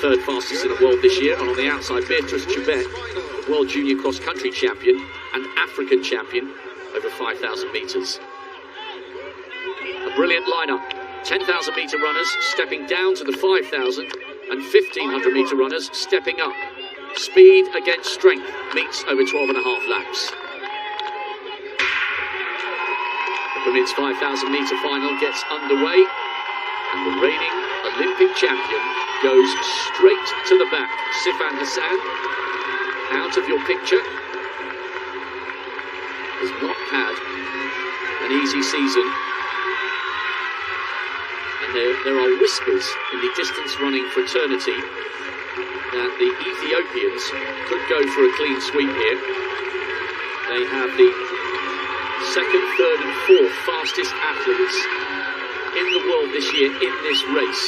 third fastest in the world this year. And on the outside, Beatrice Chebet, World Junior Cross Country Champion and African Champion over 5,000 metres. A brilliant lineup. 10,000 metre runners stepping down to the 5,000 and 1,500 metre runners stepping up. Speed against strength meets over 12.5 laps. The women's 5,000 metre final gets underway, and the reigning Olympic champion goes straight to the back. Sifan Hassan, out of your picture, has not had an easy season. And there are whispers in the distance running fraternity that the Ethiopians could go for a clean sweep here. They have the second, third and fourth fastest athletes in the world this year in this race.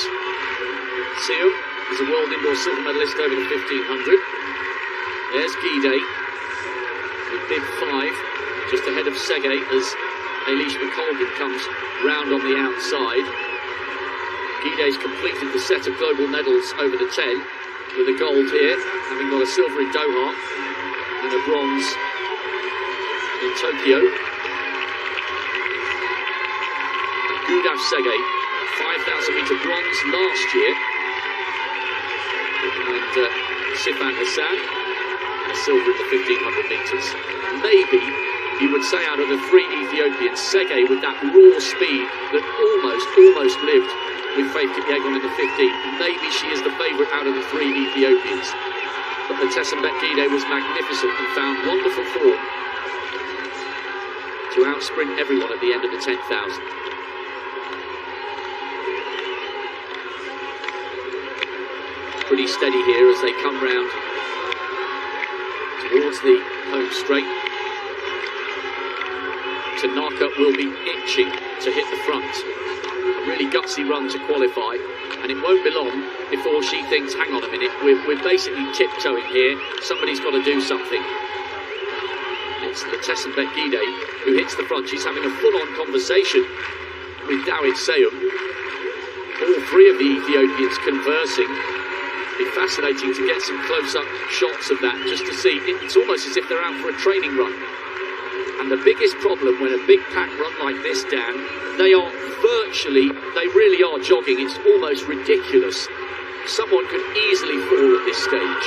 Seum is a world indoor silver medalist over the 1,500. There's Guide with bib 5, just ahead of Sege as Eilish McColgan comes round on the outside. Guide's completed the set of global medals over the 10 with a gold here, having got a silver in Doha and a bronze in Tokyo. Gudav Sege, 5,000 metre bronze last year, and Sifan Hassan, a silver in the 1,500 metres. Maybe you would say out of the three Ethiopians, Sege with that raw speed that almost lived with Faith Kipyegon in the 15, maybe she is the favourite out of the three Ethiopians. But the Tesembek Guide was magnificent and found wonderful form to outsprint everyone at the end of the 10,000. Pretty steady here as they come round towards the home straight. Tanaka will be itching to hit the front. A really gutsy run to qualify, and it won't be long before she thinks, hang on a minute, we're basically tiptoeing here, somebody's got to do something. It's the Tesembek Guide who hits the front. She's having a full-on conversation with Dawit Seum. All three of the Ethiopians conversing. It'd be fascinating to get some close-up shots of that, just to see. It's almost as if they're out for a training run. And the biggest problem when a big pack run like this, Dan, they really are jogging. It's almost ridiculous. Someone could easily fall at this stage.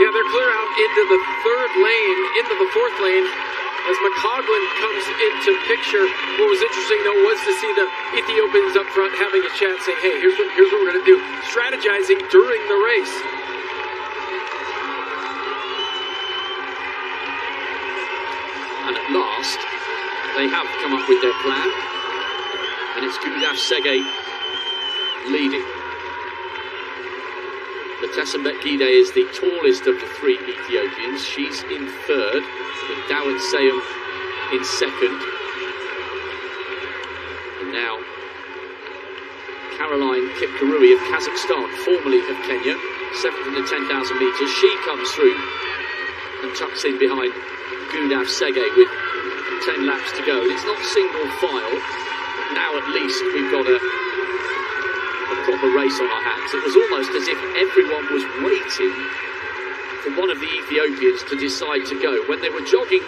Yeah, they're clear out into the third lane, into the fourth lane, as McCoglin comes into picture. What was interesting, though, was to see the Ethiopians up front having a chat, saying, hey, here's what we're going to do, strategizing during the race. And at last, they have come up with their plan, and it's Gudav Sege leading. The Tesembek Guide is the tallest of the three Ethiopians. She's in third, with Dawit Seum in second. And now, Caroline Kipkurui of Kazakhstan, formerly of Kenya, seventh in the 10,000 metres. She comes through and tucks in behind Gudav Sege with 10 laps to go. And it's not single file. Now at least we've got a proper race on our hands. It was almost as if everyone was waiting for one of the Ethiopians to decide to go. When they were jogging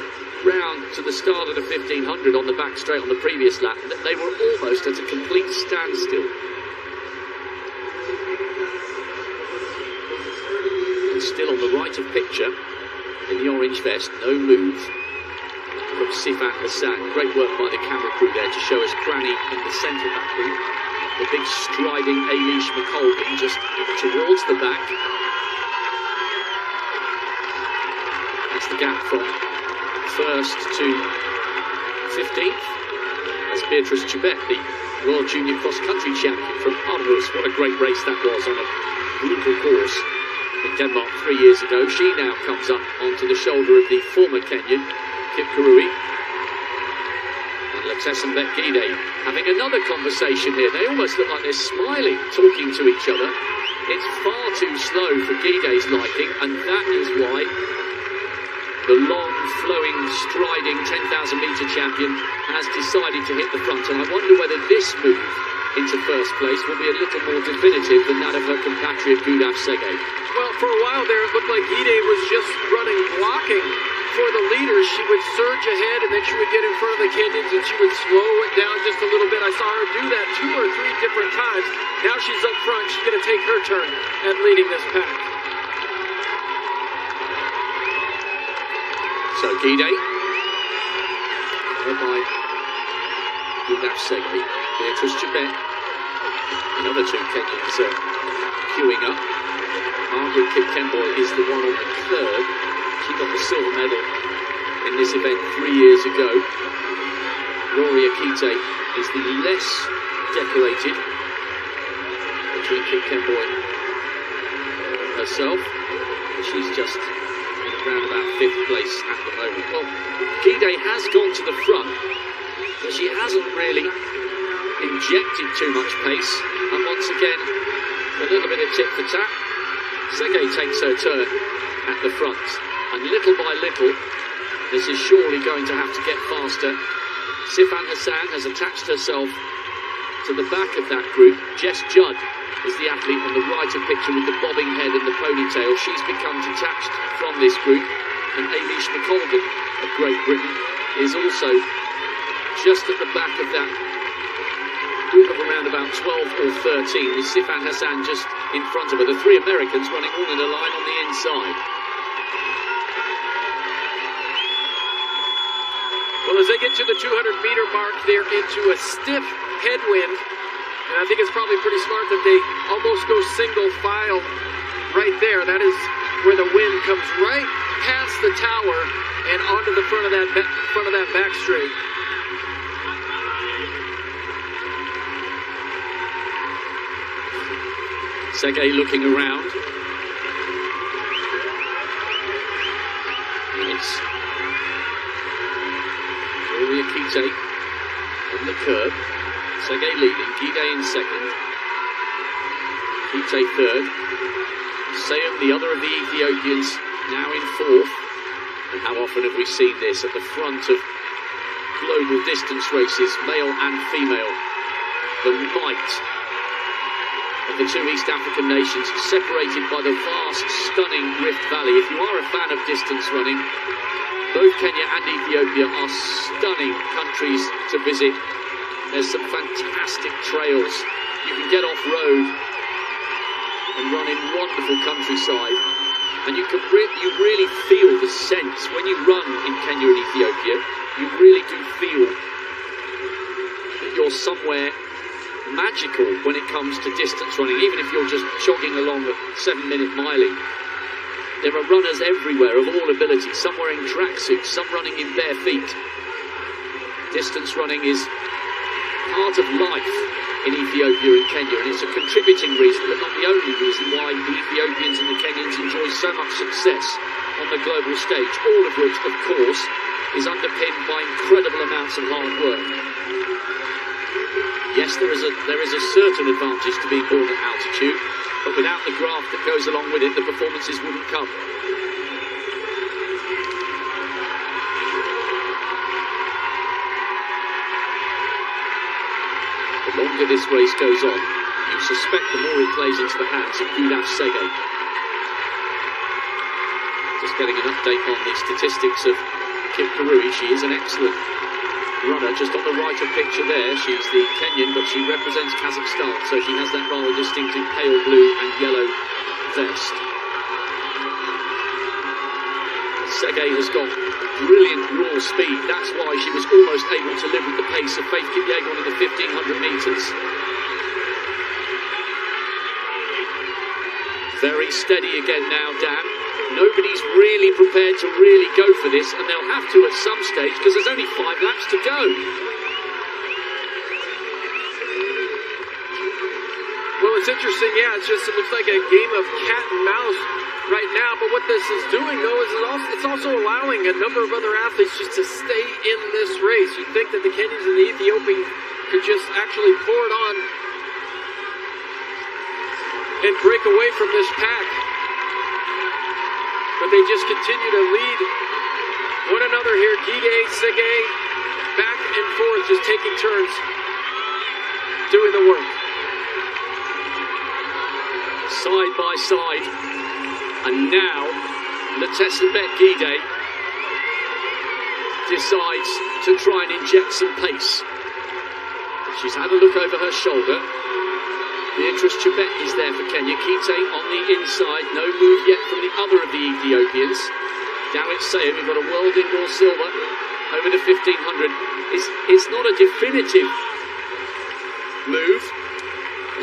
round to the start of the 1,500 on the back straight on the previous lap, they were almost at a complete standstill. And still on the right of picture, in the orange vest, no move from Sifan Hassan. Great work by the camera crew there to show us Cranny in the centre of that group. The big striding Eilish McColgan just towards the back. That's the gap from first to 15th. That's Beatrice Chebet, the World Junior Cross Country Champion from Aarhus. What a great race that was on a brutal course in Denmark 3 years ago. She now comes up onto the shoulder of the former Kenyan, Kipkurui. Tesembek Guide having another conversation here. They almost look like they're smiling, talking to each other. It's far too slow for Guide's liking, and that is why the long, flowing, striding 10,000 metre champion has decided to hit the front. And I wonder whether this move into first place will be a little more definitive than that of her compatriot Gudaf Sege. Well, for a while there, it looked like Gide was just running, blocking for the leaders. She would surge ahead, and then she would get in front of the Kenyans, and she would slow it down just a little bit. I saw her do that 2 or 3 different times. Now she's up front. She's going to take her turn at leading this pack. So Gide, led by Gudaf Sege, Beatrice Chebet, another 2 Kenyans queuing up. Margaret Kipkemboi is the one on the curb. She got the silver medal in this event 3 years ago. Rory Akite is the less decorated between Kipkemboi and herself. She's just in around about 5th place at the moment. Well, Gide has gone to the front, but she hasn't really injected too much pace. And once again, a little bit of tit for tat. Sege takes her turn at the front, and little by little, this is surely going to have to get faster. Sifan Hassan has attached herself to the back of that group. Jess Judd is the athlete on the right of picture with the bobbing head and the ponytail. She's become detached from this group, and Ailish McColgan of Great Britain is also just at the back of that group of around about 12 or 13, with Sifan Hassan just in front of her. The 3 Americans running all in a line on the inside. Well, as they get to the 200-meter mark, they're into a stiff headwind, and I think it's probably pretty smart that they almost go single file right there. That is where the wind comes right past the tower and onto the front of that back straight. Sege looking around. It's Rory Akite on the curb. Sege leading, Gide in second. Akite third. Seum, the other of the Ethiopians, now in 4th. And how often have we seen this at the front of global distance races, male and female? The might of the 2 East African nations, separated by the vast, stunning Rift Valley. If you are a fan of distance running, both Kenya and Ethiopia are stunning countries to visit. There's some fantastic trails. You can get off-road and run in wonderful countryside. And you really feel the sense when you run in Kenya and Ethiopia. You really do feel that you're somewhere magical when it comes to distance running, even if you're just jogging along at 7-minute miling. There are runners everywhere of all abilities, some wearing tracksuits, some running in bare feet. Distance running is part of life in Ethiopia and Kenya, and it's a contributing reason, but not the only reason, why the Ethiopians and the Kenyans enjoy so much success on the global stage, all of which, of course, is underpinned by incredible amounts of hard work. Yes, there is a certain advantage to being born at altitude, but without the graft that goes along with it, the performances wouldn't come. The longer this race goes on, you suspect the more it plays into the hands of Gudaf Sege. Just getting an update on the statistics of Kip Kurui. She is an excellent runner, just on the right of picture there. She's the Kenyan, but she represents Kazakhstan, so she has that rather distinctive pale blue and yellow vest. Sege has got brilliant raw speed. That's why she was almost able to live with the pace of Faith Kipyegon in the 1500 metres. Very steady again now, Dan. Nobody's really prepared to really go for this, and they'll have to at some stage because there's only 5 laps to go. Well, it's interesting, yeah, it looks like a game of cat and mouse right now, but what this is doing, though, is it's also allowing a number of other athletes just to stay in this race. You'd think that the Kenyans and the Ethiopians could just actually pour it on and break away from this pack. But they just continue to lead one another here. Gide, Sege, back and forth, just taking turns. doing the work. Side by side. And now, Letesenbet-Gidey decides to try and inject some pace. She's had a look over her shoulder. Beatrice Chebet is there for Kenya. Kite on the inside. No move yet from the other of the Ethiopians. Dawit Sayum, we've got a world indoor silver over the 1500. It's not a definitive move.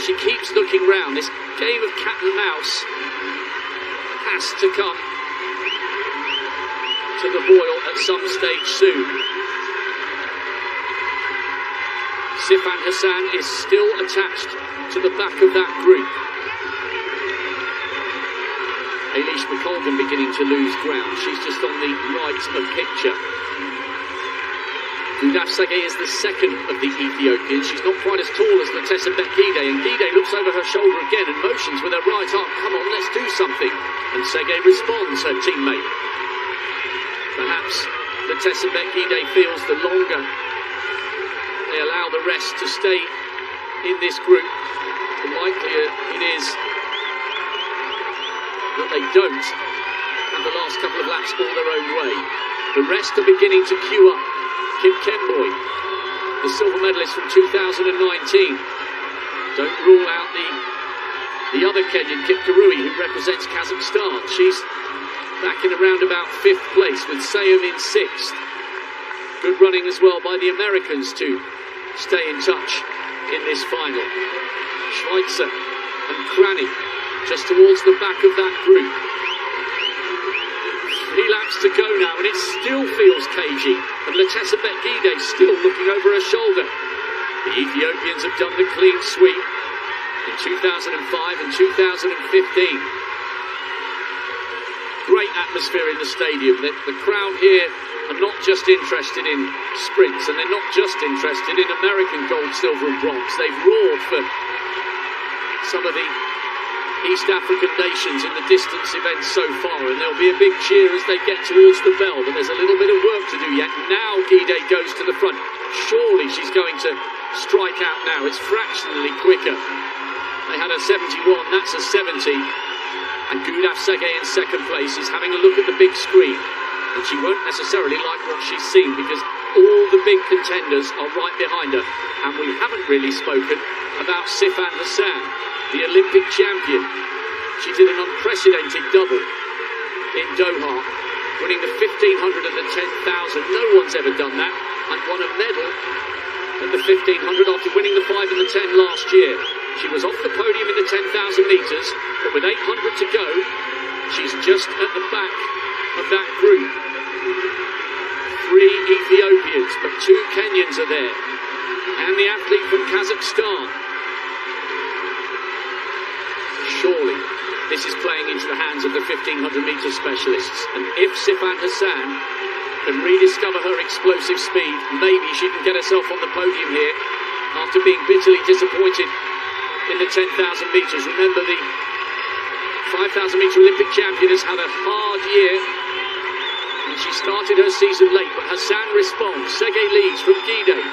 She keeps looking round. This game of cat and mouse has to come to the boil at some stage soon. Sifan Hassan is still attached to the back of that group. Eilish McColgan beginning to lose ground. She's just on the right of picture. Gudaf Sege is the second of the Ethiopians. She's not quite as tall as Letesenbet-Gidey, and Gidey looks over her shoulder again and motions with her right arm. Come on, let's do something. And Sege responds, her teammate. Perhaps Letesenbet-Gidey feels the longer they allow the rest to stay in this group, the likelier it is that they don't have the last couple of laps all their own way. The rest are beginning to queue up. Kip Kemboi, the silver medalist from 2019. Don't rule out the other Kenyan, Kip Kirui, who represents Kazakhstan. She's back in around about 5th place with Sayum in 6th. Good running as well by the Americans to stay in touch in this final. Schweitzer and Krani just towards the back of that group. 3 laps to go now, and it still feels cagey. And Letesenbet-Gidey still looking over her shoulder. The Ethiopians have done the clean sweep in 2005 and 2015. Great atmosphere in the stadium. The crowd here are not just interested in sprints, and they're not just interested in American gold, silver and bronze. They've roared for some of the East African nations in the distance events so far, and there'll be a big cheer as they get towards the bell, but there's a little bit of work to do yet. Now Gidey goes to the front. Surely she's going to strike out now. It's fractionally quicker. They had a 71, that's a 70. And Gudaf Sege in second place is having a look at the big screen, and she won't necessarily like what she's seen because all the big contenders are right behind her. And we haven't really spoken about Sifan Hassan, the Olympic champion. She did an unprecedented double in Doha, winning the 1500 and the 10,000. No one's ever done that, and won a medal at the 1500 after winning the 5 and the 10 last year. She was off the podium in the 10,000 metres, but with 800 to go, she's just at the back of that group. 3 Ethiopians, but 2 Kenyans are there, and the athlete from Kazakhstan. Surely this is playing into the hands of the 1500-metre specialists, and if Sifan Hassan can rediscover her explosive speed, maybe she can get herself on the podium here after being bitterly disappointed in the 10,000 metres. Remember, the 5,000-metre Olympic champion has had a hard year, and she started her season late, but Hassan responds. Sege leads from Gidey,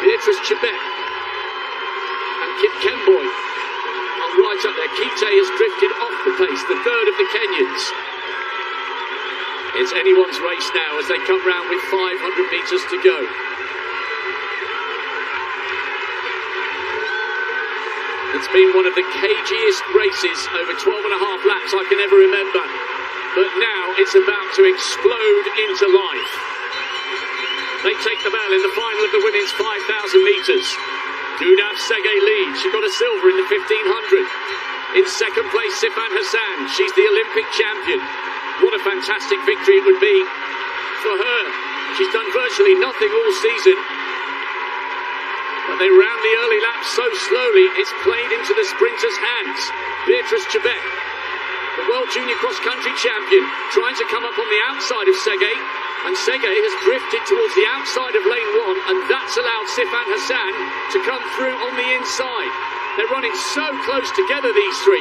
Beatrice Chebet and Kip Kemboi are right up there. Kite has drifted off the pace, the third of the Kenyans. It's anyone's race now as they come round with 500 metres to go. It's been one of the cagiest races over 12 and a half laps I can ever remember. But now it's about to explode into life. They take the bell in the final of the women's 5,000 metres. Gudaf Sege leads. She got a silver in the 1500. In second place, Sifan Hassan. She's the Olympic champion. What a fantastic victory it would be for her. She's done virtually nothing all season, but they round the early laps so slowly, it's played into the sprinters' hands. Beatrice Chebet, the World Junior Cross Country champion, trying to come up on the outside of Sege, and Sege has drifted towards the outside of lane 1, and that's allowed Sifan Hassan to come through on the inside. They're running so close together, these 3.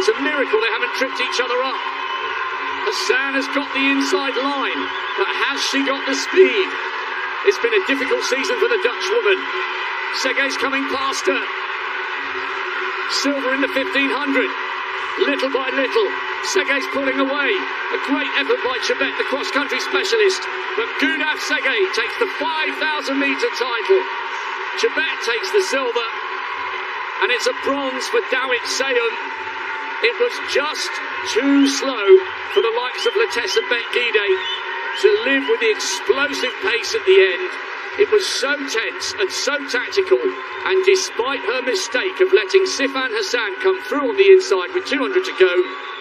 It's a miracle they haven't tripped each other up. Hassan has got the inside line, but has she got the speed? It's been a difficult season for the Dutch woman. Segay's coming past her. Silver in the 1500. Little by little, Segay's pulling away. A great effort by Chebet, the cross-country specialist. But Gudaf Segay takes the 5,000-metre title. Chebet takes the silver. And it's a bronze for Dawit Sayum. It was just too slow for the likes of Latessa Bet-Gide to live with the explosive pace at the end. It was so tense and so tactical, and despite her mistake of letting Sifan Hassan come through on the inside with 200 to go,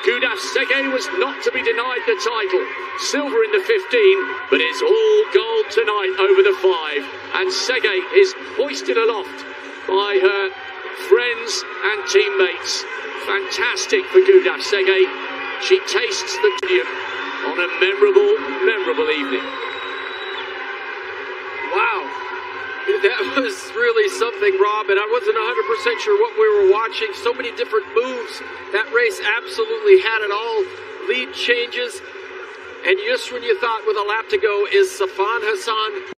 Gudaf Segay was not to be denied the title. Silver in the 15, but it's all gold tonight over the 5, and Segay is hoisted aloft by her friends and teammates. Fantastic for Gudaf Segay. She tastes the podium on a memorable evening. Wow, that was really something, Rob, and I wasn't 100% sure what we were watching. So many different moves. That race absolutely had it all. Lead changes, and just when you thought with a lap to go, is Sifan Hassan